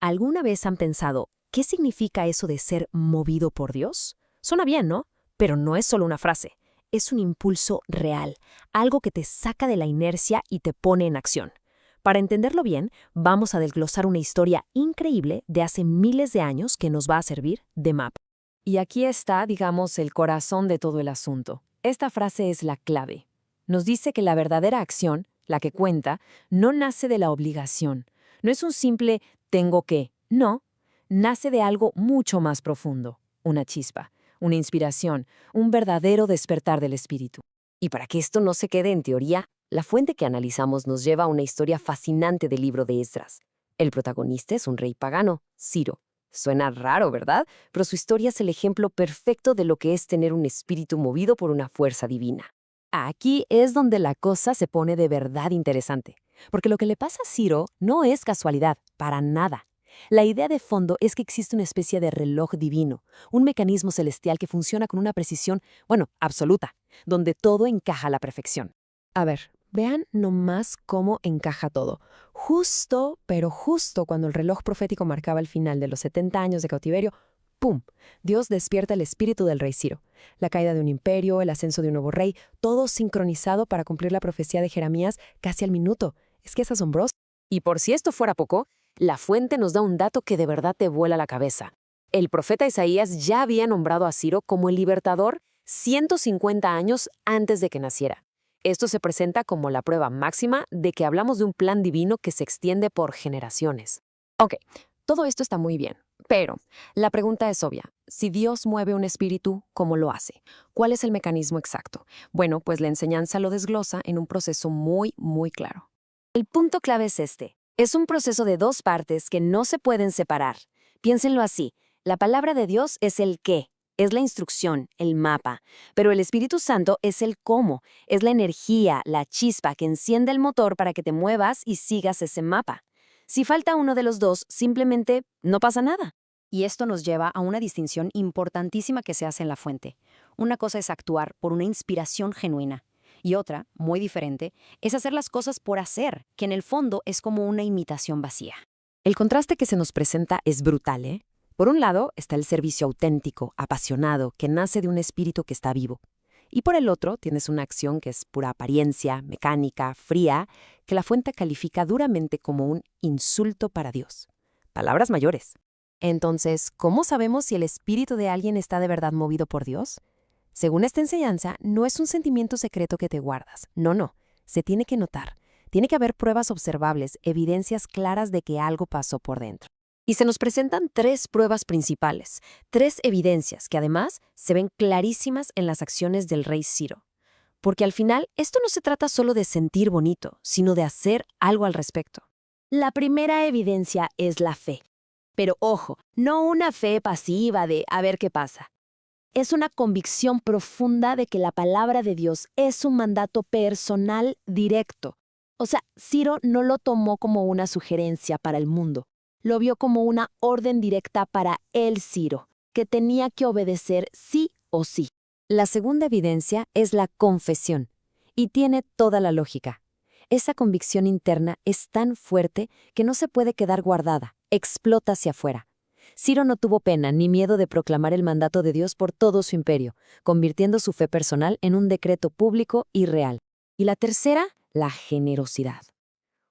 ¿Alguna vez han pensado qué significa eso de ser movido por Dios? Suena bien, ¿no? Pero no es solo una frase, es un impulso real, algo que te saca de la inercia y te pone en acción. Para entenderlo bien, vamos a desglosar una historia increíble de hace miles de años que nos va a servir de mapa. Y aquí está, digamos, el corazón de todo el asunto. Esta frase es la clave. Nos dice que la verdadera acción, la que cuenta, no nace de la obligación. No es un simple tengo que. No, nace de algo mucho más profundo. Una chispa, una inspiración, un verdadero despertar del espíritu. Y para que esto no se quede en teoría, la fuente que analizamos nos lleva a una historia fascinante del libro de Esdras. El protagonista es un rey pagano, Ciro. Suena raro, ¿verdad? Pero su historia es el ejemplo perfecto de lo que es tener un espíritu movido por una fuerza divina. Aquí es donde la cosa se pone de verdad interesante, porque lo que le pasa a Ciro no es casualidad, para nada. La idea de fondo es que existe una especie de reloj divino, un mecanismo celestial que funciona con una precisión, absoluta, donde todo encaja a la perfección. A ver, vean nomás cómo encaja todo. Justo, pero justo cuando el reloj profético marcaba el final de los 70 años de cautiverio, ¡pum! Dios despierta el espíritu del rey Ciro. La caída de un imperio, el ascenso de un nuevo rey, todo sincronizado para cumplir la profecía de Jeremías casi al minuto. Es que es asombroso. Y por si esto fuera poco, la fuente nos da un dato que de verdad te vuela la cabeza. El profeta Isaías ya había nombrado a Ciro como el libertador 150 años antes de que naciera. Esto se presenta como la prueba máxima de que hablamos de un plan divino que se extiende por generaciones. Ok, todo esto está muy bien, pero la pregunta es obvia. Si Dios mueve un espíritu, ¿cómo lo hace? ¿Cuál es el mecanismo exacto? Bueno, pues la enseñanza lo desglosa en un proceso muy, muy claro. El punto clave es este. Es un proceso de dos partes que no se pueden separar. Piénsenlo así. La palabra de Dios es el qué, es la instrucción, el mapa. Pero el Espíritu Santo es el cómo, es la energía, la chispa que enciende el motor para que te muevas y sigas ese mapa. Si falta uno de los dos, simplemente no pasa nada. Y esto nos lleva a una distinción importantísima que se hace en la fuente. Una cosa es actuar por una inspiración genuina. Y otra, muy diferente, es hacer las cosas por hacer, que en el fondo es como una imitación vacía. El contraste que se nos presenta es brutal, ¿eh? Por un lado está el servicio auténtico, apasionado, que nace de un espíritu que está vivo. Y por el otro tienes una acción que es pura apariencia, mecánica, fría, que la fuente califica duramente como un insulto para Dios. Palabras mayores. Entonces, ¿cómo sabemos si el espíritu de alguien está de verdad movido por Dios? Según esta enseñanza, no es un sentimiento secreto que te guardas. No. Se tiene que notar. Tiene que haber pruebas observables, evidencias claras de que algo pasó por dentro. Y se nos presentan tres pruebas principales, tres evidencias que además se ven clarísimas en las acciones del rey Ciro. Porque al final, esto no se trata solo de sentir bonito, sino de hacer algo al respecto. La primera evidencia es la fe. Pero ojo, no una fe pasiva de a ver qué pasa. Es una convicción profunda de que la palabra de Dios es un mandato personal directo. O sea, Ciro no lo tomó como una sugerencia para el mundo. Lo vio como una orden directa para él, Ciro, que tenía que obedecer sí o sí. La segunda evidencia es la confesión, y tiene toda la lógica. Esa convicción interna es tan fuerte que no se puede quedar guardada, explota hacia afuera. Ciro no tuvo pena ni miedo de proclamar el mandato de Dios por todo su imperio, convirtiendo su fe personal en un decreto público y real. Y la tercera, la generosidad.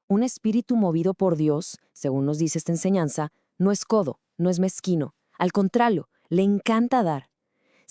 Un espíritu movido por Dios, según nos dice esta enseñanza, no es codo, no es mezquino. Al contrario, le encanta dar.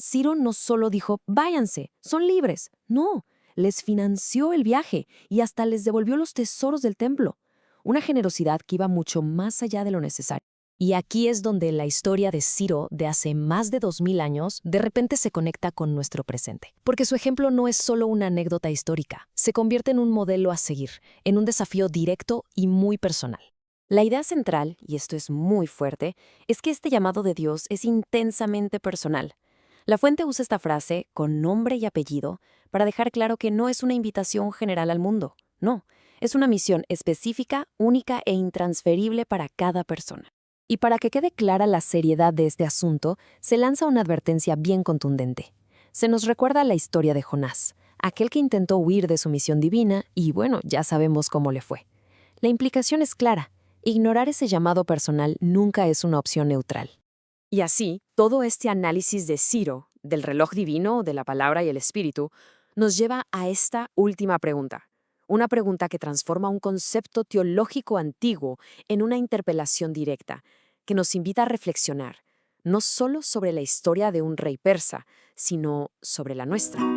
Ciro no solo dijo, váyanse, son libres. No, les financió el viaje y hasta les devolvió los tesoros del templo. Una generosidad que iba mucho más allá de lo necesario. Y aquí es donde la historia de Ciro de hace más de 2000 años de repente se conecta con nuestro presente. Porque su ejemplo no es solo una anécdota histórica, se convierte en un modelo a seguir, en un desafío directo y muy personal. La idea central, y esto es muy fuerte, es que este llamado de Dios es intensamente personal. La fuente usa esta frase con nombre y apellido para dejar claro que no es una invitación general al mundo, no, es una misión específica, única e intransferible para cada persona. Y para que quede clara la seriedad de este asunto, se lanza una advertencia bien contundente. Se nos recuerda la historia de Jonás, aquel que intentó huir de su misión divina y, bueno, ya sabemos cómo le fue. La implicación es clara. Ignorar ese llamado personal nunca es una opción neutral. Y así, todo este análisis de Ciro, del reloj divino, de la palabra y el espíritu, nos lleva a esta última pregunta. Una pregunta que transforma un concepto teológico antiguo en una interpelación directa, que nos invita a reflexionar, no solo sobre la historia de un rey persa, sino sobre la nuestra.